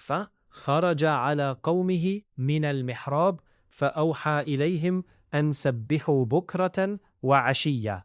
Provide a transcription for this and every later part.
فخرج على قومه من المحراب فأوحى إليهم أن سبحوا بكرة وعشيا।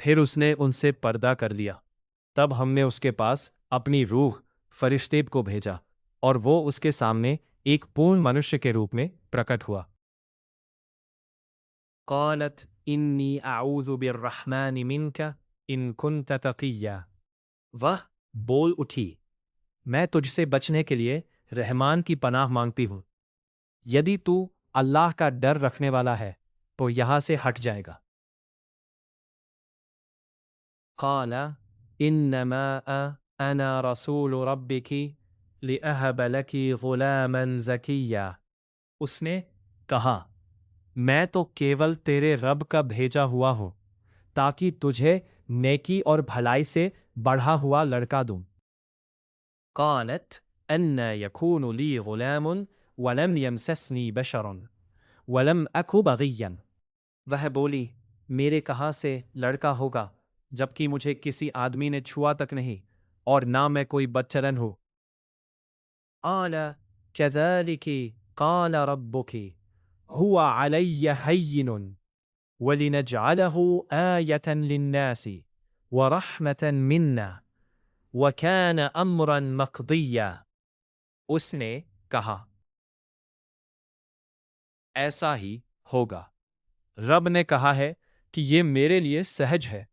پھر اس نے ان سے پردہ کر لیا۔ تب ہم نے اس کے پاس اپنی روح فرشتے کو بھیجا اور وہ اس کے سامنے ایک پورن منشیہ کے روپ میں پرکٹ ہوا۔ قالت انی اعوذ بالرحمن منک ان کنت تقیا۔ وہ بول اٹھی، میں تجھ سے بچنے کے لیے رحمان کی پناہ مانگتی ہوں، یدی تو اللہ کا ڈر رکھنے والا ہے تو یہاں سے ہٹ جائے گا۔ قال انما انا رسول ربک لأہب لک غلاما زکیا۔ اس نے کہا، میں تو کیول تیرے رب کا بھیجا ہوا ہوں تاکہ تجھے نیکی اور بھلائی سے بڑھا ہوا لڑکا دوں۔ قالت ان یکون لی غلام ولم یمسسنی بشر ولم اک بغیا۔ وہ بولی، میرے کہاں سے لڑکا ہوگا جبکہ مجھے کسی آدمی نے چھوا تک نہیں اور نہ میں کوئی بدچلن ہوں۔ قال كذلك قال ربك هو علي هين ولنجعله آية للناس ورحمة منا وكان أمرا مقضيا۔ اس نے کہا، ایسا ہی ہوگا، رب نے کہا ہے کہ یہ میرے لیے سہج ہے،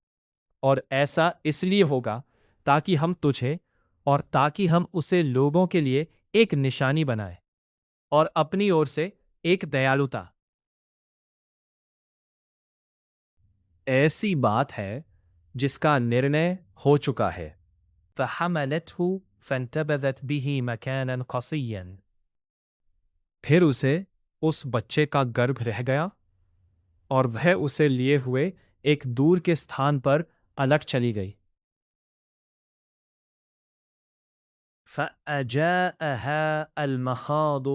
اور ایسا اس لیے ہوگا تاکہ ہم تجھے اور تاکہ ہم اسے لوگوں کے لیے ایک نشانی بنائیں اور اپنی اور سے ایک دیالوتا۔ ایسی بات ہے جس کا نرنے ہو چکا ہے۔ فحملته فانتبذت به مكانا قصيا۔ پھر اسے اس بچے کا گربھ رہ گیا اور وہ اسے لیے ہوئے ایک دور کے ستھان پر الگ چلی گئی۔ فأجاءها المخاض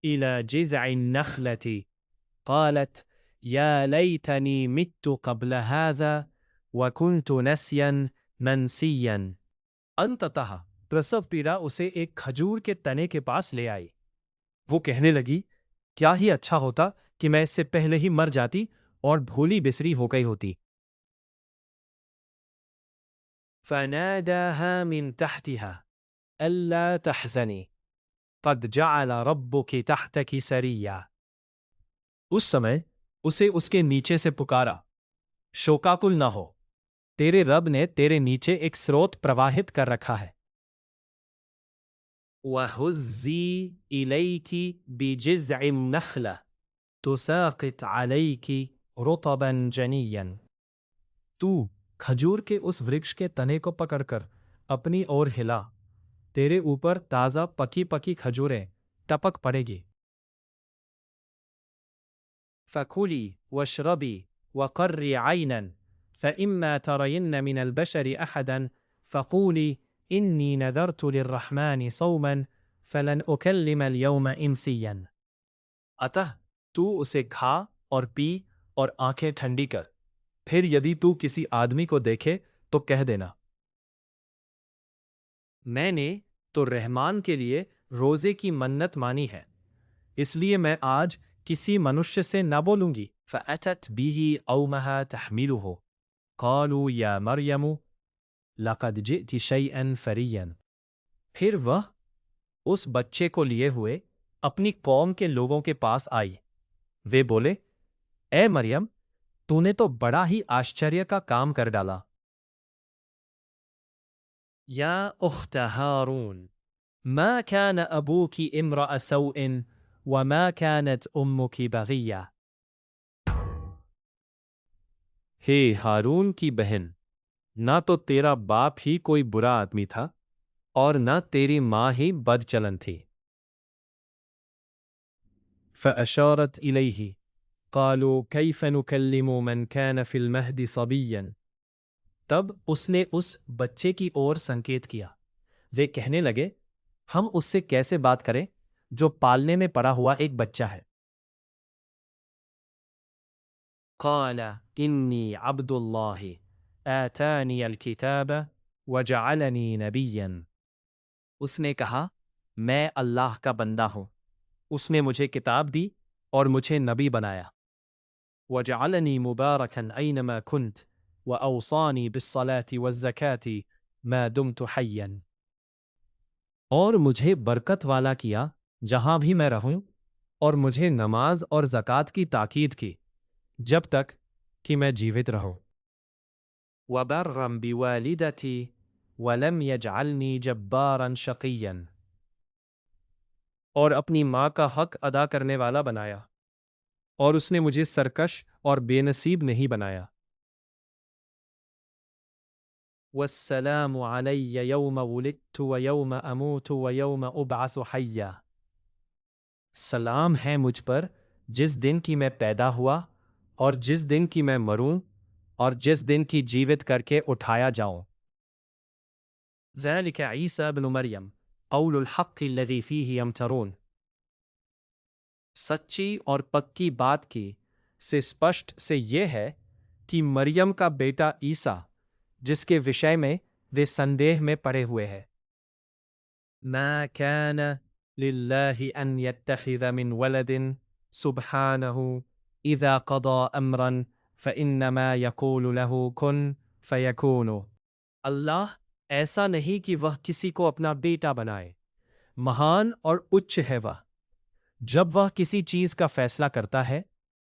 إلى جذع النخلة قالت يا ليتني مت قبل هذا وكنت نسيا منسيا۔ انتتہ پرسو پیڑا اسے ایک کھجور کے تنے کے پاس لے آئی۔ وہ کہنے لگی، کیا ہی اچھا ہوتا کہ میں اس سے پہلے ہی مر جاتی اور بھولی بسری ہو گئی ہوتی۔ فناداها من تحتها ألا تحزني قد جعل ربك تحتك سريا۔ اس سمے اسے اس کے نیچے سے پکارا، شوکاکل نہ ہو، تیرے رب نے تیرے نیچے ایک سروت پرواہت کر رکھا ہے۔ وَهُزِّي إِلَيْكِ بِجِذْعِ النَّخْلَةِ تُسَاقِطْ عَلَيْكِ رُطَبًا جَنِيًّا۔ تو کھجور کے اس ورکش کے تنے کو پکڑ کر اپنی اور ہلا، تیرے اوپر تازہ پکی پکی کھجوریں ٹپک پڑے گی۔ فَكُلِي وَاشْرَبِي وَقَرِّي عَيْنًا فَإِمَّا تَرَيِنَّ مِنَ الْبَشَرِ أَحَدًا فَقُولِي إِنِّي نَذَرْتُ لِلرَّحْمَنِ صَوْمًا فَلَنْ أُكَلِّمَ الْيَوْمَ إِنسِيًّا۔ اتہ تو اسے کھا اور پی اور آنکھیں ٹھنڈی کر، پھر یدی تو کسی آدمی کو دیکھے تو کہہ دینا، میں نے تو رحمان کے لیے روزے کی منت مانی ہے، اس لیے میں آج کسی منشیہ سے نہ بولوں گی۔ فَأَتَتْ بِهِ قَوْمَهَا تَحْمِلُهُ قَالُوا يَا مَرْيَمُ لَقَدْ جِئْتِ شَيْئًا فَرِيًّا۔ پھر وہ اس بچے کو لیے ہوئے اپنی قوم کے لوگوں کے پاس آئی۔ وہ بولے، اے مریم، تو نے تو بڑا ہی آشچریہ کا کام کر ڈالا۔ یا اخت ہارون ما كان ابوک امرأ سوء وما كانت امک بغیہ۔ ہے ہارون کی بہن، نہ تو تیرا باپ ہی کوئی برا آدمی تھا اور نہ تیری ماں ہی بد چلن تھی۔ فأشارت الیہ قالوا کیف نکلم من كان فی المہد صبیا۔ تب اس نے اس بچے کی اور سنکیت کیا۔ وہ کہنے لگے، ہم اس سے کیسے بات کریں جو پالنے میں پڑا ہوا ایک بچہ ہے۔ قال انی عبد اللہ آتانی الکتاب وجعلنی نبیا۔ اس نے کہا، میں اللہ کا بندہ ہوں، اس نے مجھے کتاب دی اور مجھے نبی بنایا۔ وجعلنی مبارکا اینما کنت وأوصاني بالصلاة والزكاة ما دمت حيا. اور مجھے برکت والا کیا جہاں بھی میں رہوں، اور مجھے نماز اور زکوٰۃ کی تاکید کی جب تک کہ میں جیوت رہوں. وبرا بوالدتی ولم يجعلنی جبارا شقیا. اور اپنی ماں کا حق ادا کرنے والا بنایا، اور اس نے مجھے سرکش اور بے نصیب نہیں بنایا. والسلام علی یوم ولدت ویوم اموت ویوم ابعث حیا. سلام ہے مجھ پر جس دن کی میں پیدا ہوا، اور جس دن کی میں مروں، اور جس دن کی جیوت کر کے اٹھایا جاؤں. ذلك عیسی ابن مریم قول الحق الذی فیہ یمترون. سچی اور پکی بات کی سے اسپشٹ سے یہ ہے کہ مریم کا بیٹا عیسیٰ جس کے وشے میں وہ سندیہ میں پڑے ہوئے ہیں. ما كان للہ ان يتخذ من ولد سبحانہ اذا قضى امرا فانما يقول له كن فيكون. اللہ ایسا نہیں کہ وہ کسی کو اپنا بیٹا بنائے، مہان اور اچ ہے وہ. جب وہ کسی چیز کا فیصلہ کرتا ہے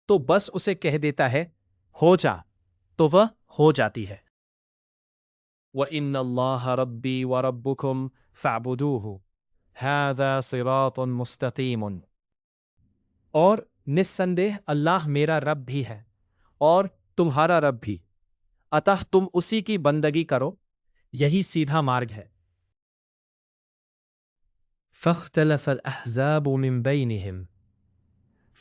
تو بس اسے کہہ دیتا ہے ہو جا، تو وہ ہو جاتی ہے. وَإِنَّ اللَّهَ رَبِّي وَرَبُّكُمْ فَاعْبُدُوهُ هَذَا صِرَاطٌ مُسْتَقِيمٌ. اور نسندہ اللہ میرا رب بھی ہے اور تمہارا رب بھی، اتح تم اسی کی بندگی کرو، یہی سیدھا مارگ ہے. فاختلف الأحزاب من بينهم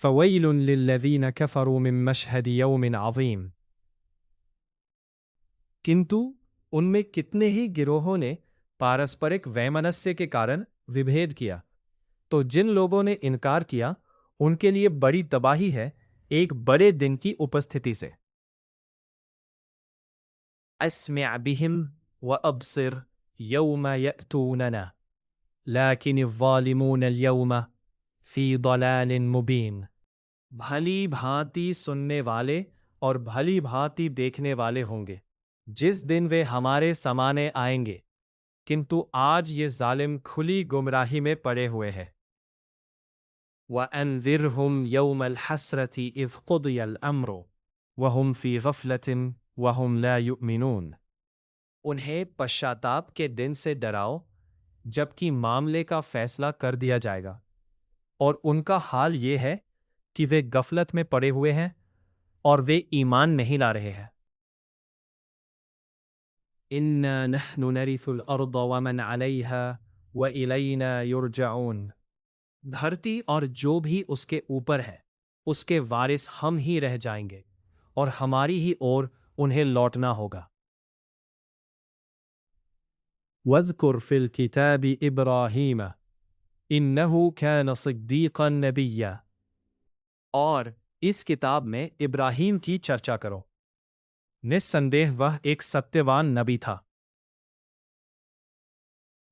فويل للذين كفروا من مشهد يوم عظيم. کنتو ان میں کتنے ہی گروہوں نے پارسپرک ویمنسیہ کے کارن وبھید کیا، تو جن لوگوں نے انکار کیا ان کے لیے بڑی تباہی ہے ایک بڑے دن کی اپستھتی سے. اسمع بهم وابصر یوم یأتوننا لیکن الظالمون اليوم فی ضلال مبین. بھلی بھانتی سننے والے اور بھلی بھانتی دیکھنے والے ہوں گے جس دن وہ ہمارے سامنے آئیں گے، کنتو آج یہ ظالم کھلی گمراہی میں پڑے ہوئے ہیں. وَأَنذِرْهُمْ يَوْمَ الْحَسْرَةِ إِذْ قُضِيَ الْأَمْرُ وَهُمْ فِي غَفْلَةٍ وَهُمْ لَا يُؤْمِنُونَ. انہیں پشچاتاپ کے دن سے ڈراؤ جبکہ معاملے کا فیصلہ کر دیا جائے گا، اور ان کا حال یہ ہے کہ وہ غفلت میں پڑے ہوئے ہیں اور وہ ایمان نہیں لا رہے ہیں. إِنَّا نَحْنُ نَرِثُ الْأَرْضَ وَمَنْ عَلَيْهَا وَإِلَيْنَا يُرْجَعُونَ. دھرتی اور جو بھی اس کے اوپر ہے اس کے وارث ہم ہی رہ جائیں گے، اور ہماری ہی اور انہیں لوٹنا ہوگا. وَاذْكُرْ فِي الْكِتَابِ إِبْرَاهِيمَ إِنَّهُ كَانَ صِدِّيقًا نَبِيًّا. اور اس کتاب میں ابراہیم کی چرچا کرو، نسندہ وہ ایک ستیوان نبی تھا.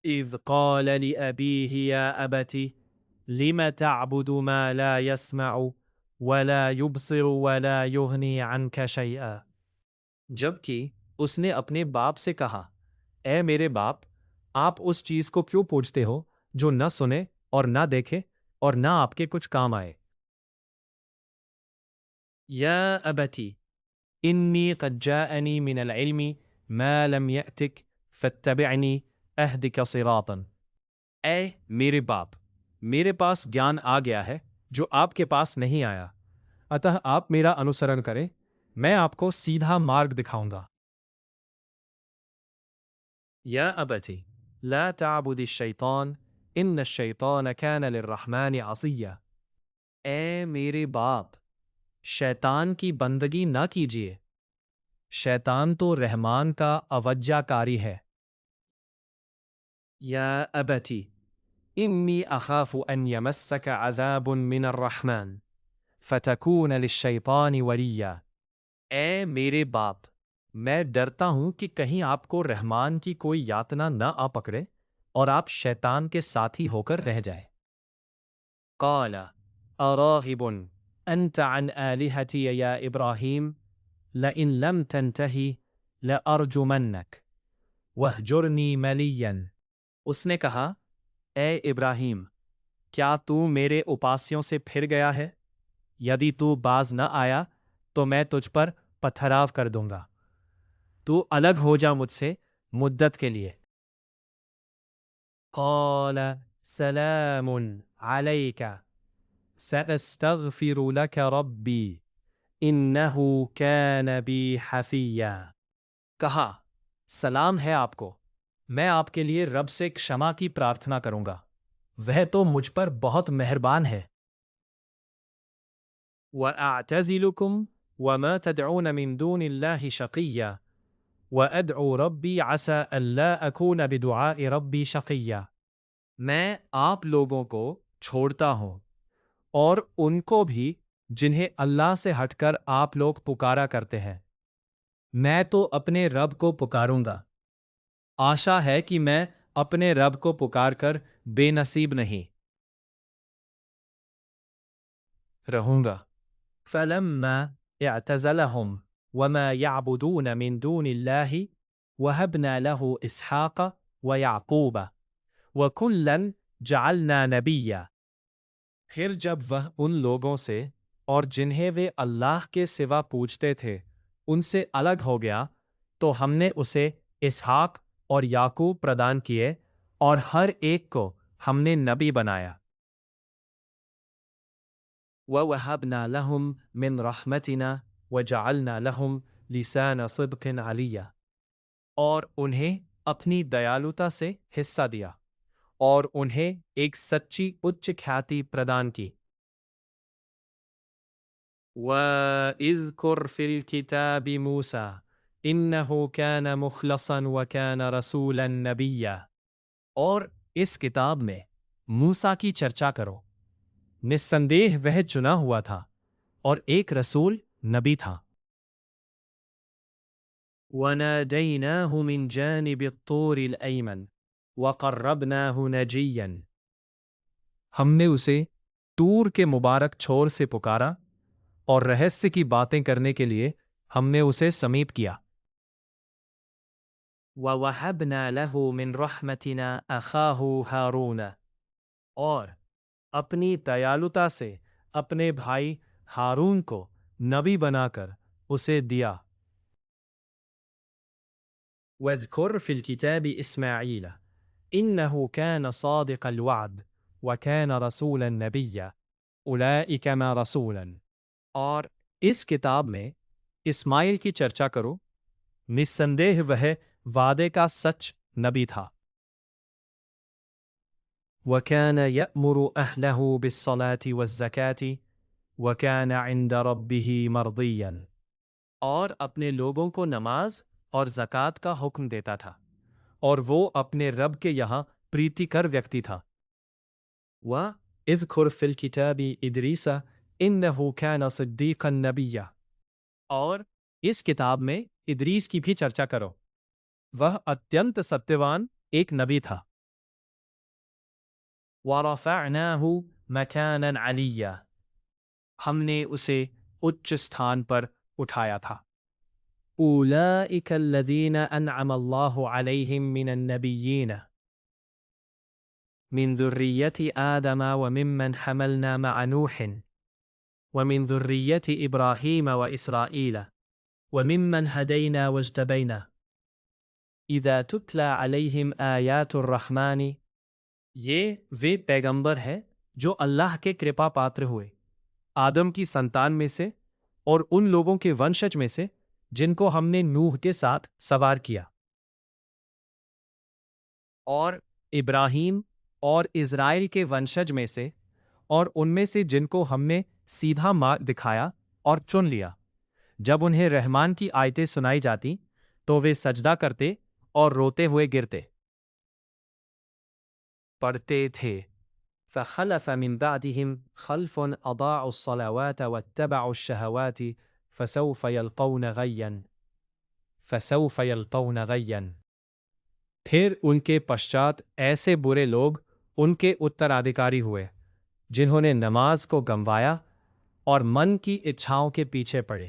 اذ قال لأبيه يا أبت لم تعبد ما لا يسمع ولا يبصر ولا يغني عنك شيئا. جبکہ اس نے اپنے باپ سے کہا اے میرے باپ، آپ اس چیز کو کیوں پوجتے ہو جو نہ سنے اور نہ دیکھے اور نہ آپ کے کچھ کام آئے. یا ابتی انی قد جاءنی من العلم ما لم یأتک فاتبعنی اہدک صراطا. اے میرے باپ، میرے پاس گیان آ گیا ہے جو آپ کے پاس نہیں آیا، اتہ آپ میرا انوسرن کریں، میں آپ کو سیدھا مارگ دکھاؤں گا. یا ابتی لا تعبد الشیطان ان الشیطان کان للرحمن عصیا. اے میرے باپ، شیطان کی بندگی نہ کیجیے، شیطان تو رحمان کا اوجہ کاری ہے. یا ابتی انی اخاف ان یمسک عذاب من الرحمن فتکون للشیطان ولیا. اے میرے باپ، میں ڈرتا ہوں کہ کہیں آپ کو رحمان کی کوئی یاتنا نہ آ پکڑے اور آپ شیطان کے ساتھی ہو کر رہ جائے. قال اراغب انت عن آلہتی یا ابراہیم لئن لم تنتہی لأرجمنک وہجرنی ملیا۔ اس نے کہا، اے ابراہیم، کیا تو میرے اپاسیوں سے پھر گیا ہے؟ یدی تو باز نہ آیا تو میں تجھ پر پتھراو کر دوں گا۔ تو الگ ہو جا مجھ سے مدت کے لیے۔ قال سلام علیک سأستغفر لك ربی انہ کان بی حفیا۔ کہا، سلام ہے آپ کو، میں آپ کے لیے رب سے کشما کی پرارتھنا کروں گا، وہ تو مجھ پر بہت مہربان ہے۔ وَأَعْتَزِلُكُمْ وَمَا تَدْعُونَ مِن دُونِ اللَّهِ شَقِيًّا وَأَدْعُو رَبِّي عَسَىٰ أَلَّا أَكُونَ بِدُعَاءِ رَبِّي شَقِيًّا۔ میں آپ لوگوں کو چھوڑتا ہوں اور ان کو بھی جنہیں اللہ سے ہٹ کر آپ لوگ پکارا کرتے ہیں، میں تو اپنے رب کو پکاروں گا، آشا ہے کہ میں اپنے رب کو پکار کر بے نصیب نہیں رہوں گا۔ فَلَمَّا اعْتَزَلَهُمْ وَمَا يَعْبُدُونَ مِن دُونِ اللَّهِ وَهَبْنَا لَهُ إِسْحَاقَ وَيَعْقُوبَ وَكُلًّا جَعَلْنَا نَبِيًّا۔ پھر جب وہ ان لوگوں سے اور جنہیں وہ اللہ کے سوا پوجتے تھے ان سے الگ ہو گیا تو ہم نے اسے اسحاق اور یعقوب پردان کیے اور ہر ایک کو ہم نے نبی بنایا۔ وَوَهَبْنَا لَهُم مِّن رَحْمَتِنَا وَجَعَلْنَا لَهُمْ لِسَانَ صِدْقٍ عَلِيًّا، اور انہیں اپنی دیالوتا سے حصہ دیا اور انہیں ایک سچی اچ کھیاتی پردان کی۔ وَاذْكُرْ فِي الْكِتَابِ مُوسَىٰ إِنَّهُ كَانَ مُخْلَصًا وَكَانَ رَسُولًا نَبِيًّا، اور اس کتاب میں موسیٰ کی چرچا کرو، نسندیہ وہ چنا ہوا تھا اور ایک رسول نبی تھا۔ وَنَادَيْنَاهُ مِن جَانِبِ الطُّورِ الْأَيْمَنِ وَقَرَّبْنَاهُ نَجِيًّا، ہم نے اسے طور کے مبارک چھور سے پکارا اور رہسیہ کی باتیں کرنے کے لیے ہم نے اسے سمیپ کیا۔ وَوَهَبْنَا لَهُ مِن رَحْمَتِنَا أَخَاهُ هَارُونَ، اور اپنی دیالوتا سے اپنے بھائی ہارون کو نبی بنا کر اسے دیا۔ وَاذْكُرْ فِي الْكِتَابِ إِسْمَاعِيلَ إِنَّهُ كَانَ صَادِقَ الْوَعْدِ وَكَانَ رَسُولًا نَبِيًّا أُولَٰئِكَ مَا رَسُولًا، اور اس کتاب میں اسماعیل کی چرچا کرو، نسندیہ وہ وعدے کا سچ نبی تھا۔ وَكَانَ يَأْمُرُ أَهْلَهُ بِالصَّلَاةِ وَالزَّكَاةِ وَكَانَ عِندَ رَبِّهِ مَرْضِيًّا، اور اپنے لوگوں کو نماز اور زکوٰۃ کا حکم دیتا تھا اور وہ اپنے رب کے یہاں پریتی کر ویکتی تھا۔ وَاذْكُرْ فِي الْكِتَابِ إِدْرِيسَ إِنَّهُ كَانَ صِدِّيقًا نَبِيًّا، اور اس کتاب میں ادریس کی بھی چرچا کرو، وہ اتینت ستیوان ایک نبی تھا۔ وَرَفَعْنَاهُ مَكَانًا عَلِيًّا، ہم نے اسے اچ استھان پر اٹھایا تھا۔ أُولَٰئِكَ الَّذِينَ أَنْعَمَ اللَّهُ عَلَيْهِم مِّنَ النَّبِيِّينَ مِن ذُرِّيَّةِ آدَمَ وَمِمَّنْ حَمَلْنَا مَعَ نُوحٍ وَمِن ذُرِّيَّةِ إِبْرَاهِيمَ وَإِسْرَائِيلَ وَمِمَّنْ هَدَيْنَا وَاجْتَبَيْنَا إِذَا تُتْلَىٰ عَلَيْهِمْ آيَاتُ الرَّحْمَٰنِ، یہ وہ پیغمبر ہے جو اللہ کے کرپا پاتر ہوئے آدم کی سنتان میں سے اور ان لوگوں کے ونشج میں سے جن کو ہم نے نوح کے ساتھ سوار کیا، اور ابراہیم اور اسرائیل کے ونشج میں سے اور ان میں سے جن کو ہم نے سیدھا مارگ دکھایا اور چن لیا، جب انہیں رحمان کی آیتیں سنائی جاتی تو وہ سجدہ کرتے اور روتے ہوئے گرتے پڑھتے تھے۔ فَخَلَفَ مِن بَعْدِهِمْ خَلْفٌ أَضَاعُوا الصَّلَوَاتَ وَاتَّبَعُوا الشَّهَوَاتِ فَسَوْفَ يَلْقَوْنَ غَيًّا، پھر ان کے پشچات ایسے برے لوگ ان کے اترادھکاری ہوئے جنہوں نے نماز کو گنوایا اور من کی اچھاؤں کے پیچھے پڑے،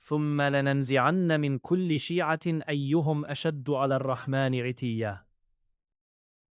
ثم لننزعن من كل شيعة أيهم أشد على الرحمن عتيا।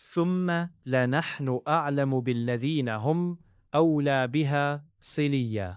ثم لنحن أعلم بالذين هم أولى بها صليا।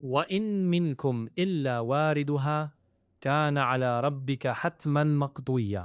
وَإِن مِّنكُمْ إِلَّا وَارِدُهَا كَانَ عَلَى رَبِّكَ حَتْمًا مَّقْضِيًّا।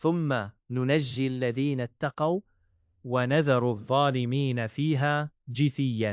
ثُمَّ نُنَجِّي الَّذِينَ اتَّقَوْا وَنَذَرُ الظَّالِمِينَ فِيهَا جِثِيًّا।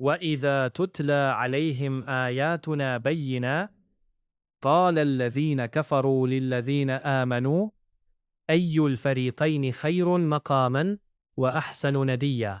وَإِذَا تُتْلَى عَلَيْهِمْ آيَاتُنَا بَيِّنَاتٍ قَالَ الَّذِينَ كَفَرُوا لِلَّذِينَ آمَنُوا أَيُّ الْفَرِيقَيْنِ خَيْرٌ مَقَامًا وَأَحْسَنُ نَدِيًّا۔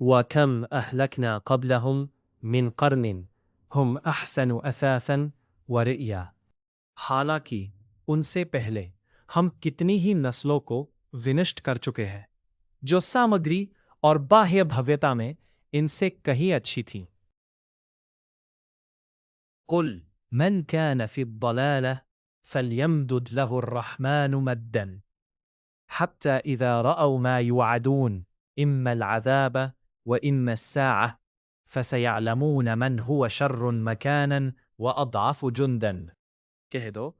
وَكَمْ أَهْلَكْنَا قَبْلَهُمْ مِنْ قَرْنٍ هُمْ أَحْسَنُ أَثَاثًا وَرِئْيًا۔ حالانکہ ان سے پہلے ہم کتنی ہی نسلوں کو ونشٹ کر چکے ہیں جو سامگری اور باہیہ بھویتا میں ان سے کہیں اچھی تھیں۔ قل من كان في الضلالة فليمدد له الرحمن مدا حتى إذا رأوا ما يوعدون إما العذاب وإما الساعة فسيعلمون من هو شر مكانا وأضعف جندا۔ کہہ دو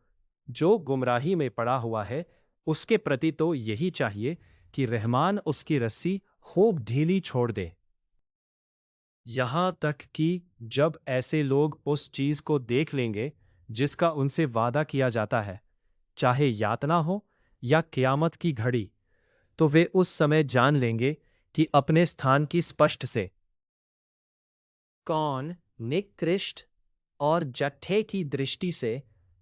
جو گمراہی میں پڑا ہوا ہے اس کے پرتی تو یہی چاہیے کہ رحمان اس کی رسی خوب ڈھیلی چھوڑ دے، یہاں تک کہ جب ایسے لوگ اس چیز کو دیکھ لیں گے جس کا ان سے وعدہ کیا جاتا ہے، چاہے یاتنا ہو یا قیامت کی گھڑی، تو وہ اس سمے جان لیں گے کہ اپنے استھان کی اسپشٹ سے کون نکرشٹ اور جٹھے کی درشٹی سے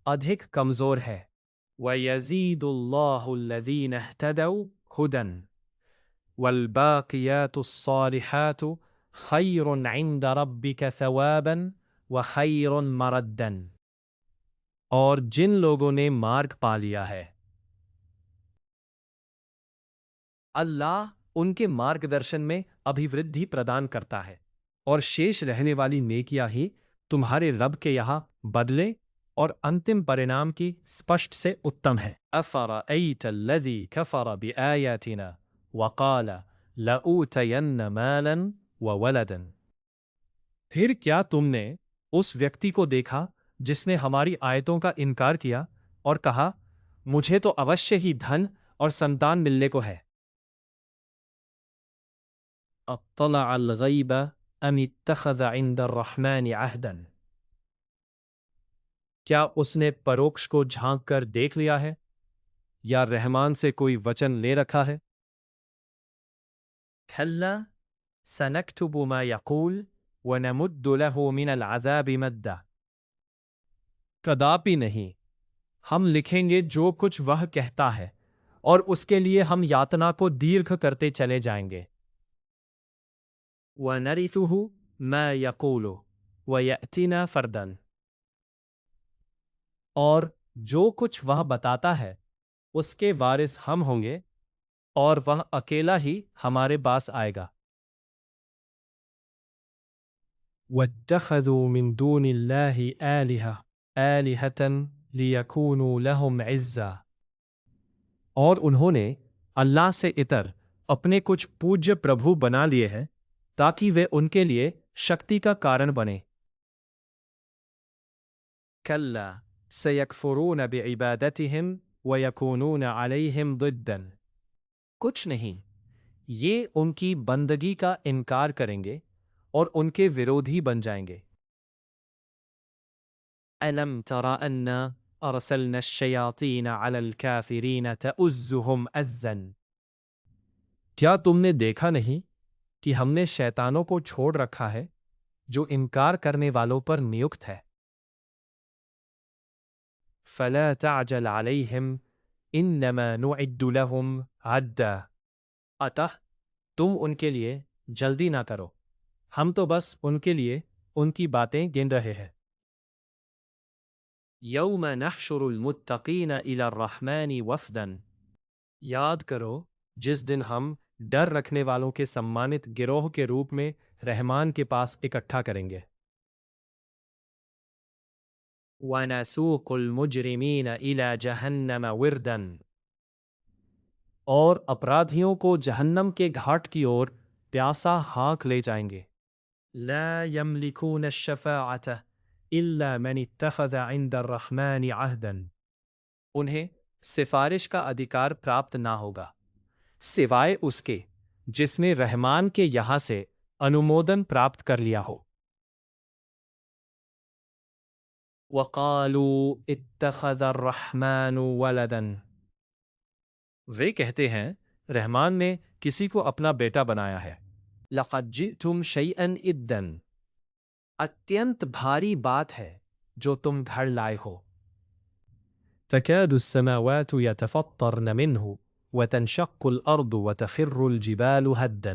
ادھک کمزور ہے۔ وَيَزِيدُ اللَّهُ الَّذِينَ اهْتَدَوْا هُدًى وَالْبَاقِيَاتُ الصَّالِحَاتُ خَيْرٌ عِندَ رَبِّكَ ثَوَابًا وَخَيْرٌ مَرَدًّا۔ اور جن لوگوں نے مارگ پا لیا ہے اللہ ان کے مارگ درشن میں ابھیوردھی پردان کرتا ہے، اور شیش رہنے والی نیکیاں ہی تمہارے رب کے یہاں بدلے اور انتم پرینام کی سپشٹ سے اتم ہے۔ أَفَرَأَيْتَ الَّذِي كَفَرَ بِآيَاتِنَا وَقَالَ لَأُوتَيَنَّ مَالًا وَوَلَدًا۔ پھر کیا تم نے اس ویکتی کو دیکھا جس نے ہماری آیتوں کا انکار کیا اور کہا مجھے تو اوشیہ ہی دھن اور سنتان ملنے کو ہے۔ اطلع الغیب ام اتخذ عند الرحمن عہدا۔ کیا اس نے پروکش کو جھانک کر دیکھ لیا ہے یا رحمان سے کوئی وچن لے رکھا ہے؟ کھلا سنکتب ما یقول ونمد له من العذاب مدا۔ کداپی نہیں، ہم لکھیں گے جو کچھ وہ کہتا ہے اور اس کے لیے ہم یاتنا کو دیرگھ کرتے چلے جائیں گے۔ وَنَرِثُهُ مَا يَقُولُ وَيَأْتِنَا فَرْدًا۔ اور جو کچھ وہ بتاتا ہے اس کے وارث ہم ہوں گے اور وہ اکیلا ہی ہمارے پاس آئے گا۔ وَاتَّخَذُوا مِن دُونِ اللَّهِ آلِهَةً لِيَكُونُوا لَهُمْ عِزًّا۔ اور انہوں نے اللہ سے اتر اپنے کچھ پوجیہ پربھو بنا لیے ہیں تاکہ وہ ان کے لیے شکتی کا کارن بنے۔ کلا سیکفرون بعبادتہم ویکونون علیہم ضدا۔ کچھ نہیں، یہ ان کی بندگی کا انکار کریں گے اور ان کے ورودھی بن جائیں گے۔ أَلَمْ تَرَ أَنَّا أَرْسَلْنَا الشَّيَاطِينَ عَلَى الْكَافِرِينَ تَؤُزُّهُمْ أَزًّا۔ کیا تم نے دیکھا نہیں کہ ہم نے شیطانوں کو چھوڑ رکھا ہے جو انکار کرنے والوں پر نیوکت ہے۔ فَلَا تَعْجَلْ عَلَيْهِمْ إِنَّمَا نُعِدُّ لَهُمْ عَدًّا۔ اتح تم ان کے لیے جلدی نہ کرو، ہم تو بس ان کے لیے ان کی باتیں گن رہے ہیں۔ یوم نحشر المتقین الی الرحمن وفدا۔ یاد کرو جس دن ہم ڈر رکھنے والوں کے سمانت گروہ کے روپ میں رحمان کے پاس اکٹھا کریں گے۔ وَنَسُوقُ الْمُجْرِمِينَ إِلَى جَهَنَّمَ وِرْدًا۔ اور اپرادھیوں کو جہنم کے گھاٹ کی اور پیاسا ہانک لے جائیں گے۔ لا يملكون الشفاعة إلا من اتخذ عند الرحمن عہدا۔ انہیں سفارش کا ادھیکار پراپت نہ ہوگا سوائے اس کے جس نے رحمان کے یہاں سے انومودن پراپت کر لیا ہو۔ وَقَالُوا اتَّخَذَ الرَّحْمَنُ وَلَدًا۔ وہ کہتے ہیں رحمان نے کسی کو اپنا بیٹا بنایا ہے۔ لَقَدْ جِئْتُمْ شَيْئًا إِدًّا۔ اتینت بھاری بات ہے جو تم گھڑ لائے ہو۔ تكاد السماوات يتفطرن منه وتنشق الأرض وتخر الجبال هدا.